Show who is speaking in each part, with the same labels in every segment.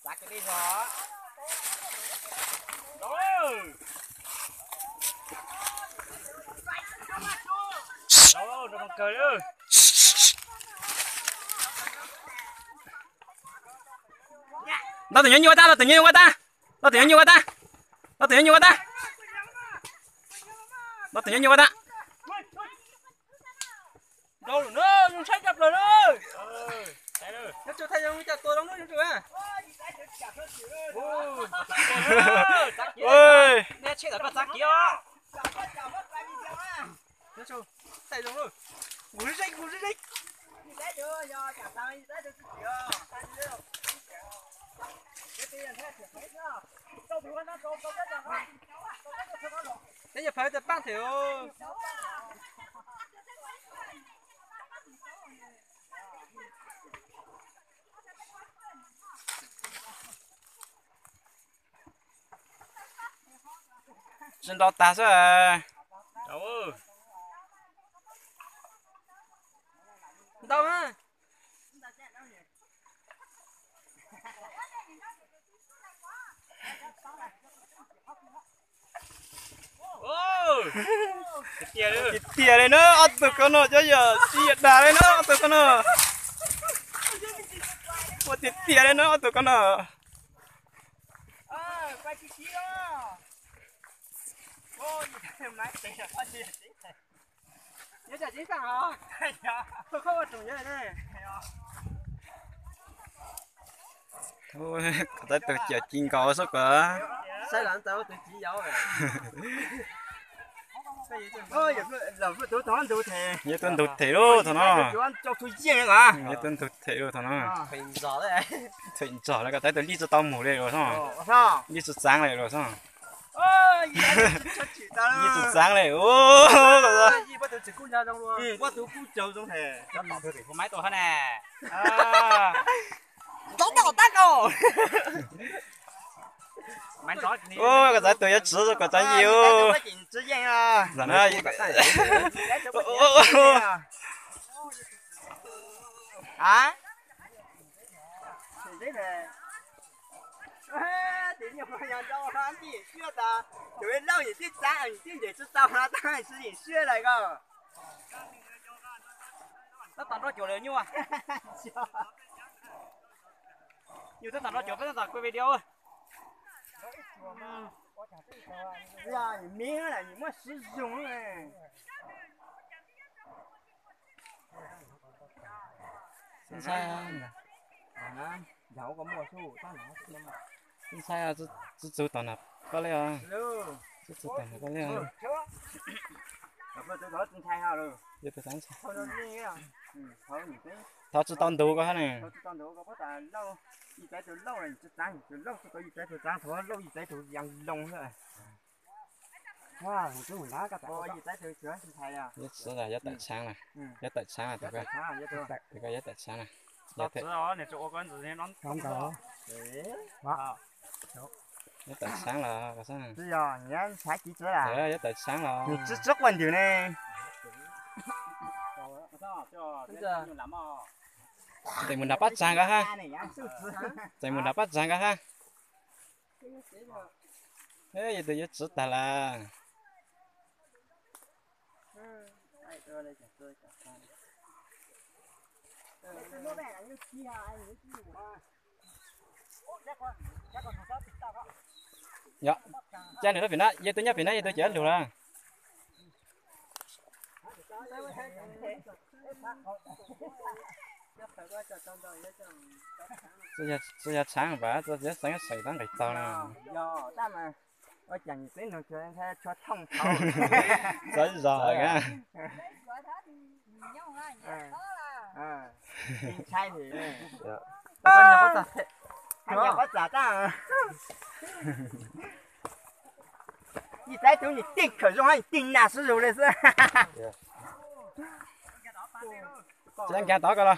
Speaker 1: Lắc cái đi rồi. Đó, nó cười nữa.
Speaker 2: Nó tự nhiên như ta, nó tự nhiên như ta. Nó tự nhiên như ta. Nó tự nhiên như ta. Nó tự nhiên như ta.
Speaker 1: Đâu rồi nữa, nó sách nhập rồi nữa.
Speaker 2: Đây rồi.
Speaker 1: Nó cho thay cho tôi đóng nữa cho à.
Speaker 2: Ôi.
Speaker 1: Nè chết ở con xác kia. Nó cho thay rồi nữa. Ngủ đi, ngủ đi. Thế giờ phải tập băng thiểu.
Speaker 2: Chân đỏ ta sao à?
Speaker 1: Đâu ơi. Đâu á?
Speaker 2: Thịt tỉa đấy nó, ăn từ con nó cho giờ thịt đá đấy nó, ăn từ con nó. Thịt tỉa đấy nó, ăn từ con nó.
Speaker 1: Quay chi chi đó. Ôi, máy chạy là quá chi. Nhớ chả chính sao hả? Tôi không có chủ như này.
Speaker 2: Thôi, có tới từ giờ chiên cò số cả.
Speaker 1: Sai lắm tao tự chỉ giáo rồi. Ôi, giờ tôi toán tôi thề.
Speaker 2: Nhớ tên đụt thể luôn thằng nó.
Speaker 1: Cho tôi riêng à.
Speaker 2: Nhớ tên đụt thể luôn thằng nó.
Speaker 1: Thuyền giỏ đấy.
Speaker 2: Thuyền giỏ là cái tới từ đi cho tao mù đây rồi sao?
Speaker 1: Sao?
Speaker 2: Đi cho sáng này rồi sao?
Speaker 1: Ôi, đi
Speaker 2: cho sáng này. Ô,
Speaker 1: rồi. Đi bắt đầu chỉ cún ra trong luôn. Bắt đầu cún trâu trong thề.
Speaker 2: Cho tao thử không máy tôi hết nè.
Speaker 1: Tao bảo tao rồi.
Speaker 2: Ô, cái trái tôi nhất chữ rồi, cái trái nhiều. Dạ nó.
Speaker 1: Hả? Thế này. Tự nhiên mà nhà cho hắn đi xưa ta. Tụi em lâu thì biết giá, biết để知道他当然是你学来个。nó tặng nó chỗ này nhiêu à? Nhiều thứ tặng nó chỗ phải tặng quay video ơi. Dạ, miếng là những mà sử dụng này.
Speaker 2: Xin sai à?
Speaker 1: Dẫu có mua số, tao nói xin mà.
Speaker 2: Xin sai à? Chú tao nạp có lẽ à? Chú tao nạp có lẽ à?
Speaker 1: Rồi tôi nói xin sai hả rồi.
Speaker 2: Giờ tôi sáng sao?
Speaker 1: Thôi nó đi à. Thôi mình thế.
Speaker 2: Thôi chú tao đủ có hết này.
Speaker 1: Thôi chú tao đủ có bắt đầu lâu. Gì tới từ lâu này chú trắng, từ lâu tôi có gì tới từ trắng thôi, lâu gì tới từ vàng lông thôi. Wow, chú mình đá cả tại. Gì tới từ chữa xin thầy à.
Speaker 2: Nhất số là nhất tại sáng này. Nhất tại sáng này, tụi coi nhất tại sáng này.
Speaker 1: Nhất tại đó này chỗ con gì nó không có.
Speaker 2: Nhất tại sáng là cái sáng này.
Speaker 1: Bây giờ nhá, phải chỉ chữa là.
Speaker 2: Đấy, nhất tại sáng là.
Speaker 1: Rất quan trọng này.
Speaker 2: Tại mình đã bắt sang cả ha. Tại mình đã bắt sang cả ha. Thế giờ tôi nhất số ta là. Dạ, cha nữa phải nãy, giờ tôi nhắc phải nãy giờ tôi chở được rồi. Tôi giờ sáng và tôi giờ sáng sấy đang gạch tàu nè.
Speaker 1: Giờ ta mà, ôi chẳng tính được cho anh cho thông thấu.
Speaker 2: Giỏi giỏi nha.
Speaker 1: Sai thì. Con nhà có giả. Anh nhà có giả ta. Gì tại chỗ你定可用还定那是有的是。
Speaker 2: Chị ăn cá tỏi coi lo.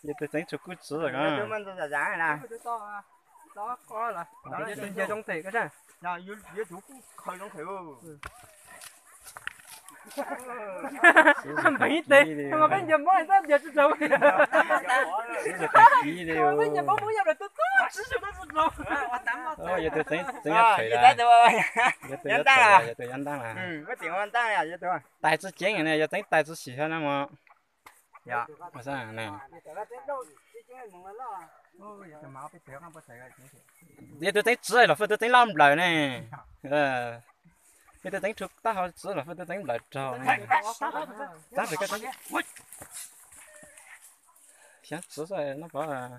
Speaker 2: giờ tôi tính chụp cú chữ rồi
Speaker 1: Chúng
Speaker 2: con
Speaker 1: mình tôi giá này nè.
Speaker 3: đó có là đó là giờ trong tiền cái sao
Speaker 1: Rồi dưới chủ khơi trong thiếu.
Speaker 3: mấy tiền mà bây giờ mỗi người giờ tôi rồi
Speaker 2: kỹ đi
Speaker 3: bây giờ mỗi giờ là tôi sử dụng nó rồi
Speaker 2: giờ tôi tính tính
Speaker 1: À,
Speaker 2: thử
Speaker 1: vậy
Speaker 2: là
Speaker 1: đấy tôi.
Speaker 2: giờ tôi
Speaker 1: Nhắn
Speaker 2: giờ
Speaker 1: tăng à?
Speaker 2: tôi giờ tôi nhắn tăng là
Speaker 1: Có tiền ăn tăng à vậy tôi.
Speaker 2: tài chữ chén này giờ tính tài chữ xì hơn mà
Speaker 1: Dạ.
Speaker 2: mà sao nè
Speaker 1: Máu cái tiếng không có thể
Speaker 2: giờ tôi tính chữ là phải tôi tính làm lời nè giờ tôi tính chụp ta họ chữ là phải tôi tính lời trò này ta phải cái tính sáng chữ rồi nó bảo là